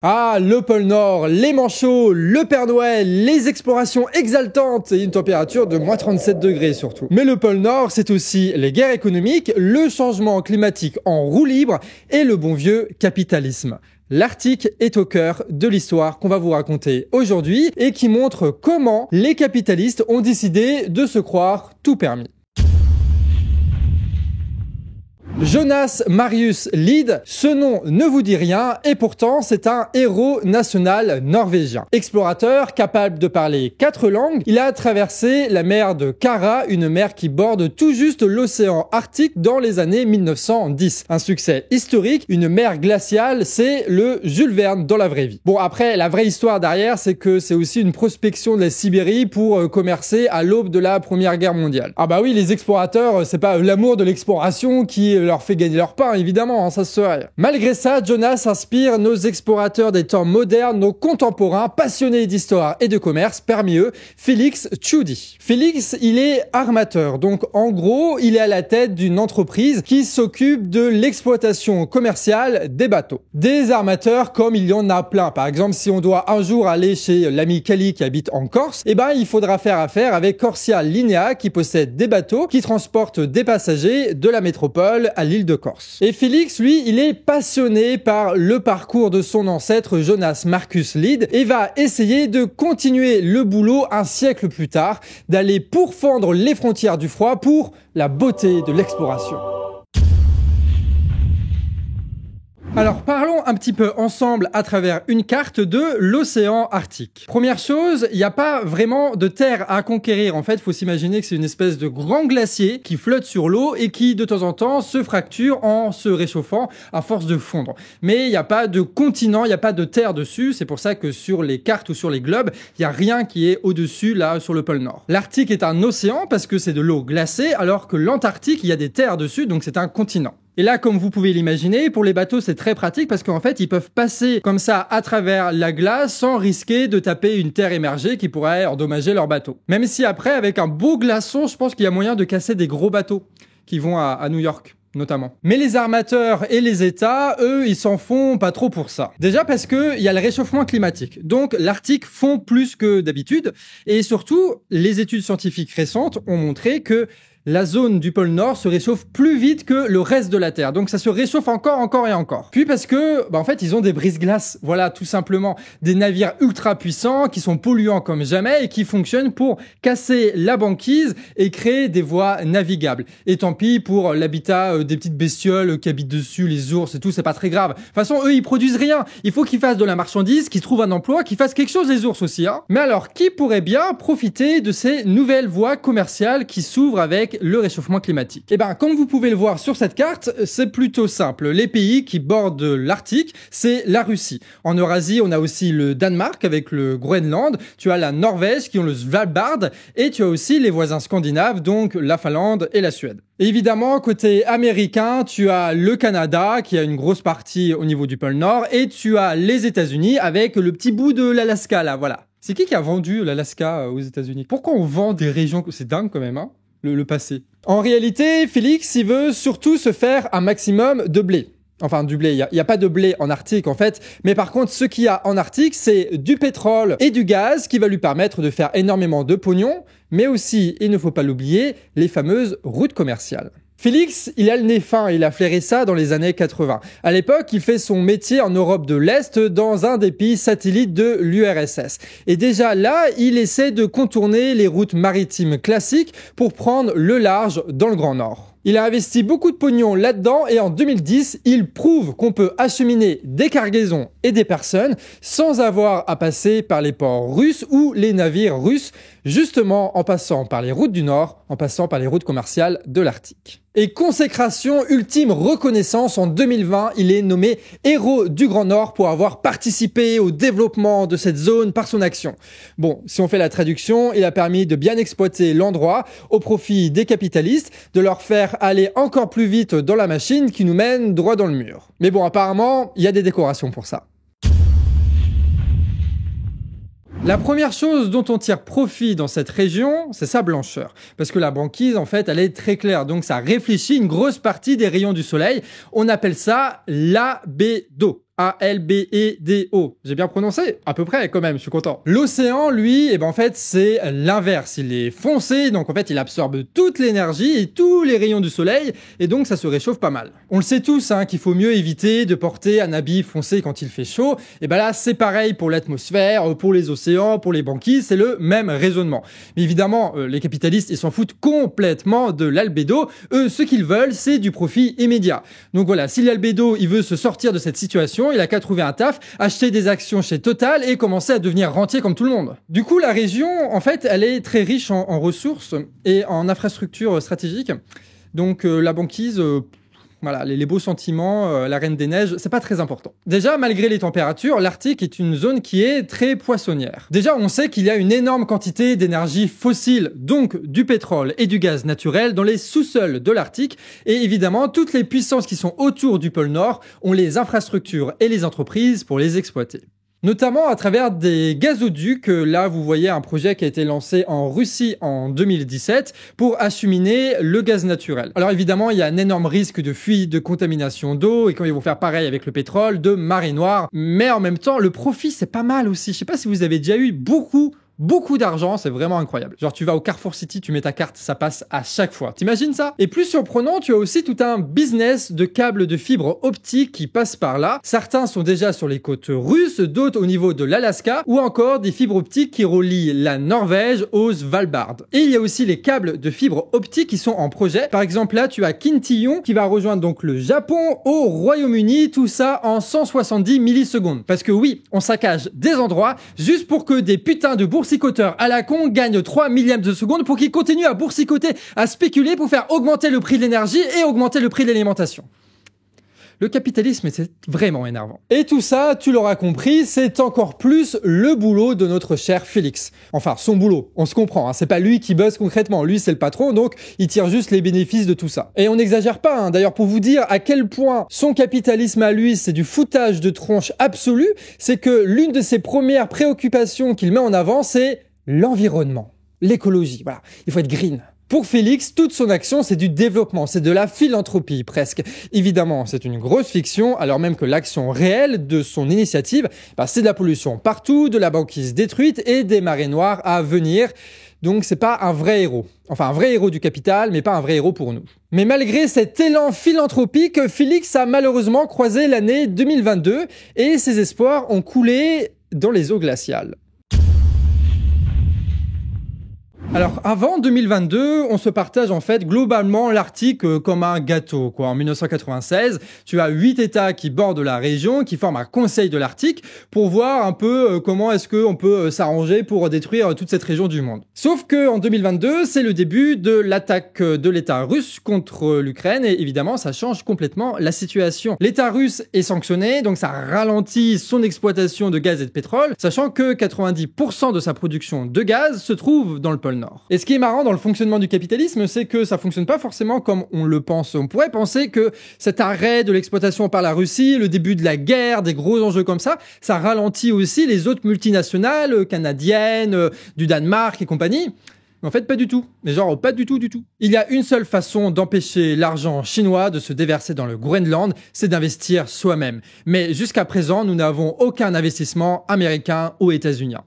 Ah, le pôle Nord, les manchots, le Père Noël, les explorations exaltantes et une température de moins 37 degrés surtout. Mais le pôle Nord, c'est aussi les guerres économiques, le changement climatique en roue libre et le bon vieux capitalisme. L'Arctique est au cœur de l'histoire qu'on va vous raconter aujourd'hui et qui montre comment les capitalistes ont décidé de se croire tout permis. Jonas Marius Lid, ce nom ne vous dit rien et pourtant c'est un héros national norvégien. Explorateur capable de parler 4 langues, il a traversé la mer de Kara, une mer qui borde tout juste l'océan Arctique dans les années 1910. Un succès historique, une mer glaciale, c'est le Jules Verne dans la vraie vie. Bon, après, la vraie histoire derrière, c'est que c'est aussi une prospection de la Sibérie pour commercer à l'aube de la Première Guerre mondiale. Ah bah oui, les explorateurs, c'est pas l'amour de l'exploration qui leur fait gagner leur pain, évidemment, ça se saurait. Malgré ça, Jonas inspire nos explorateurs des temps modernes, nos contemporains, passionnés d'histoire et de commerce, parmi eux, Félix Tschudi. Félix, il est armateur, donc en gros, il est à la tête d'une entreprise qui s'occupe de l'exploitation commerciale des bateaux. Des armateurs comme il y en a plein. Par exemple, si on doit un jour aller chez l'ami Kali qui habite en Corse, eh ben, il faudra faire affaire avec Corsia Linea qui possède des bateaux qui transportent des passagers de la métropole à l'île de Corse. Et Félix, lui, il est passionné par le parcours de son ancêtre Jonas Marcus Lid et va essayer de continuer le boulot un siècle plus tard, d'aller pourfendre les frontières du froid pour la beauté de l'exploration. Alors parlons un petit peu ensemble à travers une carte de l'océan Arctique. Première chose, il n'y a pas vraiment de terre à conquérir. En fait, il faut s'imaginer que c'est une espèce de grand glacier qui flotte sur l'eau et qui de temps en temps se fracture en se réchauffant à force de fondre. Mais il n'y a pas de continent, il n'y a pas de terre dessus. C'est pour ça que sur les cartes ou sur les globes, il n'y a rien qui est au-dessus là sur le pôle Nord. L'Arctique est un océan parce que c'est de l'eau glacée, alors que l'Antarctique, il y a des terres dessus, donc c'est un continent. Et là, comme vous pouvez l'imaginer, pour les bateaux, c'est très pratique parce qu'en fait, ils peuvent passer comme ça à travers la glace sans risquer de taper une terre émergée qui pourrait endommager leur bateau. Même si après, avec un beau glaçon, je pense qu'il y a moyen de casser des gros bateaux qui vont à New York notamment. Mais les armateurs et les États, eux, ils s'en font pas trop pour ça. Déjà parce que il y a le réchauffement climatique. Donc l'Arctique fond plus que d'habitude. Et surtout, les études scientifiques récentes ont montré que la zone du pôle Nord se réchauffe plus vite que le reste de la Terre. Donc ça se réchauffe encore et encore. Puis parce que, en fait, ils ont des brise-glaces. Voilà, tout simplement. Des navires ultra puissants qui sont polluants comme jamais et qui fonctionnent pour casser la banquise et créer des voies navigables. Et tant pis pour l'habitat des petites bestioles qui habitent dessus, les ours et tout, c'est pas très grave. De toute façon, eux, ils produisent rien. Il faut qu'ils fassent de la marchandise, qu'ils trouvent un emploi, qu'ils fassent quelque chose, les ours aussi, hein. Mais alors, qui pourrait bien profiter de ces nouvelles voies commerciales qui s'ouvrent avec le réchauffement climatique? Eh ben, comme vous pouvez le voir sur cette carte, c'est plutôt simple. Les pays qui bordent l'Arctique, c'est la Russie. En Eurasie, on a aussi le Danemark avec le Groenland, tu as la Norvège qui ont le Svalbard et tu as aussi les voisins scandinaves, donc la Finlande et la Suède. Et évidemment, côté américain, tu as le Canada qui a une grosse partie au niveau du pôle Nord et tu as les États-Unis avec le petit bout de l'Alaska là, voilà. C'est qui a vendu l'Alaska aux États-Unis? Pourquoi on vend des régions? C'est dingue quand même, hein? Le passé. En réalité, Félix, il veut surtout se faire un maximum de blé. Enfin, du blé. Il y a pas de blé en Arctique, en fait. Mais par contre, ce qu'il y a en Arctique, c'est du pétrole et du gaz qui va lui permettre de faire énormément de pognon. Mais aussi, il ne faut pas l'oublier, les fameuses routes commerciales. Félix, il a le nez fin, il a flairé ça dans les années 80. À l'époque, il fait son métier en Europe de l'Est dans un des pays satellites de l'URSS. Et déjà là, il essaie de contourner les routes maritimes classiques pour prendre le large dans le Grand Nord. Il a investi beaucoup de pognon là-dedans et en 2010, il prouve qu'on peut acheminer des cargaisons et des personnes sans avoir à passer par les ports russes ou les navires russes, justement en passant par les routes du Nord, en passant par les routes commerciales de l'Arctique. Et consécration, ultime reconnaissance, en 2020, il est nommé héros du Grand Nord pour avoir participé au développement de cette zone par son action. Bon, si on fait la traduction, il a permis de bien exploiter l'endroit au profit des capitalistes, de leur faire aller encore plus vite dans la machine qui nous mène droit dans le mur. Mais bon, apparemment, il y a des décorations pour ça. La première chose dont on tire profit dans cette région, c'est sa blancheur. Parce que la banquise, en fait, elle est très claire. Donc, ça réfléchit une grosse partie des rayons du soleil. On appelle ça l'albédo. Albedo. J'ai bien prononcé? À peu près, quand même, je suis content. L'océan, lui, eh ben, en fait, c'est l'inverse. Il est foncé, donc en fait, il absorbe toute l'énergie et tous les rayons du soleil, et donc ça se réchauffe pas mal. On le sait tous, hein, qu'il faut mieux éviter de porter un habit foncé quand il fait chaud. Et ben là, c'est pareil pour l'atmosphère, pour les océans, pour les banquises, c'est le même raisonnement. Mais évidemment, les capitalistes, ils s'en foutent complètement de l'albédo. Eux, ce qu'ils veulent, c'est du profit immédiat. Donc voilà, si l'albédo, il veut se sortir de cette situation, il a qu'à trouver un taf, acheter des actions chez Total et commencer à devenir rentier comme tout le monde. Du coup, la région, en fait, elle est très riche en ressources et en infrastructures stratégiques. Donc la banquise... Voilà, les beaux sentiments, la Reine des Neiges, c'est pas très important. Déjà, malgré les températures, l'Arctique est une zone qui est très poissonnière. Déjà, on sait qu'il y a une énorme quantité d'énergie fossile, donc du pétrole et du gaz naturel, dans les sous-sols de l'Arctique. Et évidemment, toutes les puissances qui sont autour du pôle Nord ont les infrastructures et les entreprises pour les exploiter. Notamment à travers des gazoducs. Là, vous voyez un projet qui a été lancé en Russie en 2017 pour acheminer le gaz naturel. Alors évidemment, il y a un énorme risque de fuite, de contamination d'eau, et quand ils vont faire pareil avec le pétrole, de marée noire. Mais en même temps, le profit, c'est pas mal aussi. Je sais pas si vous avez déjà eu beaucoup d'argent, c'est vraiment incroyable. Genre tu vas au Carrefour City, tu mets ta carte, ça passe à chaque fois. T'imagines ça? Et plus surprenant, tu as aussi tout un business de câbles de fibre optique qui passent par là. Certains sont déjà sur les côtes russes, d'autres au niveau de l'Alaska, ou encore des fibres optiques qui relient la Norvège aux Svalbard. Et il y a aussi les câbles de fibre optique qui sont en projet. Par exemple là, tu as Quintillon qui va rejoindre donc le Japon au Royaume-Uni, tout ça en 170 millisecondes. Parce que oui, on saccage des endroits juste pour que des putains de boursicoteurs à la con gagnent 3 millièmes de seconde pour qu'ils continuent à boursicoter, à spéculer pour faire augmenter le prix de l'énergie et augmenter le prix de l'alimentation. Le capitalisme, c'est vraiment énervant. Et tout ça, tu l'auras compris, c'est encore plus le boulot de notre cher Félix. Enfin, son boulot, on se comprend, hein, c'est pas lui qui bosse concrètement, lui c'est le patron, donc il tire juste les bénéfices de tout ça. Et on n'exagère pas, hein, d'ailleurs pour vous dire à quel point son capitalisme à lui, c'est du foutage de tronche absolu, c'est que l'une de ses premières préoccupations qu'il met en avant, c'est l'environnement, l'écologie, voilà, il faut être green. Pour Félix, toute son action, c'est du développement, c'est de la philanthropie presque. Évidemment, c'est une grosse fiction, alors même que l'action réelle de son initiative, c'est de la pollution partout, de la banquise détruite et des marées noires à venir. Donc c'est pas un vrai héros. Enfin, un vrai héros du capital, mais pas un vrai héros pour nous. Mais malgré cet élan philanthropique, Félix a malheureusement croisé l'année 2022 et ses espoirs ont coulé dans les eaux glaciales. Alors, avant 2022, on se partage en fait globalement l'Arctique comme un gâteau, quoi. En 1996, tu as 8 États qui bordent la région, qui forment un conseil de l'Arctique pour voir un peu comment est-ce qu'on peut s'arranger pour détruire toute cette région du monde. Sauf que en 2022, c'est le début de l'attaque de l'État russe contre l'Ukraine et évidemment, ça change complètement la situation. L'État russe est sanctionné, donc ça ralentit son exploitation de gaz et de pétrole, sachant que 90% de sa production de gaz se trouve dans le pôle Nord. Et ce qui est marrant dans le fonctionnement du capitalisme, c'est que ça fonctionne pas forcément comme on le pense. On pourrait penser que cet arrêt de l'exploitation par la Russie, le début de la guerre, des gros enjeux comme ça ralentit aussi les autres multinationales canadiennes, du Danemark et compagnie. Mais en fait, pas du tout. Mais genre, pas du tout. Il y a une seule façon d'empêcher l'argent chinois de se déverser dans le Groenland, c'est d'investir soi-même. Mais jusqu'à présent, nous n'avons aucun investissement américain ou états-unien.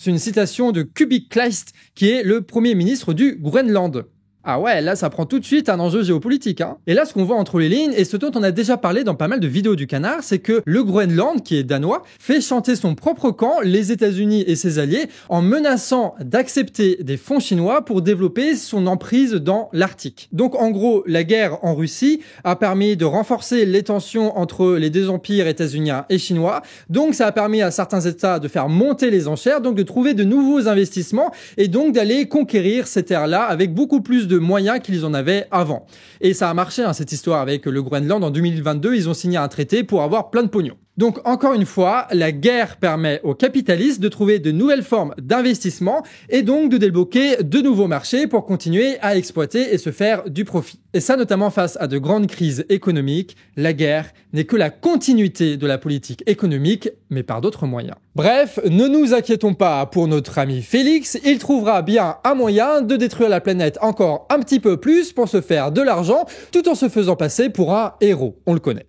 C'est une citation de Kubi Kleist, qui est le premier ministre du Groenland. Ah ouais, là ça prend tout de suite un enjeu géopolitique, hein. Et là ce qu'on voit entre les lignes, et ce dont on a déjà parlé dans pas mal de vidéos du canard, c'est que le Groenland, qui est danois, fait chanter son propre camp, les États-Unis et ses alliés, en menaçant d'accepter des fonds chinois pour développer son emprise dans l'Arctique. Donc en gros, la guerre en Russie a permis de renforcer les tensions entre les deux empires états-uniens et chinois, donc ça a permis à certains États de faire monter les enchères, donc de trouver de nouveaux investissements, et donc d'aller conquérir ces terres-là avec beaucoup plus de moyens qu'ils en avaient avant. Et ça a marché, hein, cette histoire avec le Groenland. En 2022, ils ont signé un traité pour avoir plein de pognon. Donc, encore une fois, la guerre permet aux capitalistes de trouver de nouvelles formes d'investissement et donc de débloquer de nouveaux marchés pour continuer à exploiter et se faire du profit. Et ça, notamment face à de grandes crises économiques, la guerre n'est que la continuité de la politique économique, mais par d'autres moyens. Bref, ne nous inquiétons pas pour notre ami Félix, il trouvera bien un moyen de détruire la planète encore un petit peu plus pour se faire de l'argent, tout en se faisant passer pour un héros. On le connaît.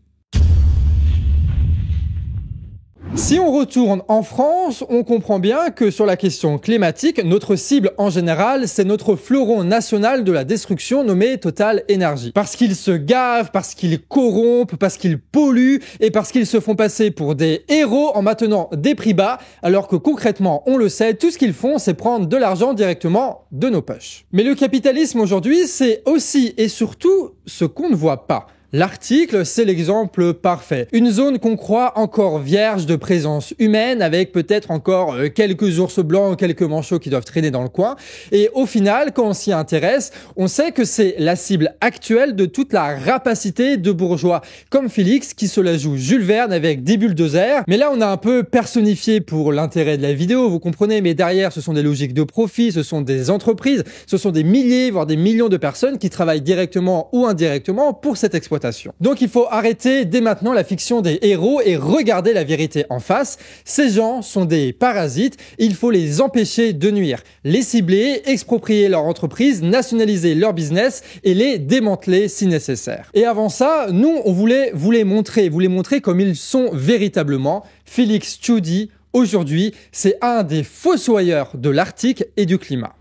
Si on retourne en France, on comprend bien que sur la question climatique, notre cible en général, c'est notre fleuron national de la destruction nommé Total Energy. Parce qu'ils se gavent, parce qu'ils corrompent, parce qu'ils polluent et parce qu'ils se font passer pour des héros en maintenant des prix bas, alors que concrètement, on le sait, tout ce qu'ils font, c'est prendre de l'argent directement de nos poches. Mais le capitalisme aujourd'hui, c'est aussi et surtout ce qu'on ne voit pas. L'article, c'est l'exemple parfait. Une zone qu'on croit encore vierge de présence humaine, avec peut-être encore quelques ours blancs, quelques manchots qui doivent traîner dans le coin. Et au final, quand on s'y intéresse, on sait que c'est la cible actuelle de toute la rapacité de bourgeois, comme Félix, qui se la joue Jules Verne avec des bulldozers. Mais là, on a un peu personnifié pour l'intérêt de la vidéo, vous comprenez, mais derrière, ce sont des logiques de profit, ce sont des entreprises, ce sont des milliers, voire des millions de personnes qui travaillent directement ou indirectement pour cette exploitation. Donc il faut arrêter dès maintenant la fiction des héros et regarder la vérité en face. Ces gens sont des parasites, il faut les empêcher de nuire, les cibler, exproprier leur entreprise, nationaliser leur business et les démanteler si nécessaire. Et avant ça, nous on voulait vous les montrer comme ils sont véritablement. Félix Tchoudi, aujourd'hui, c'est un des fossoyeurs de l'Arctique et du climat.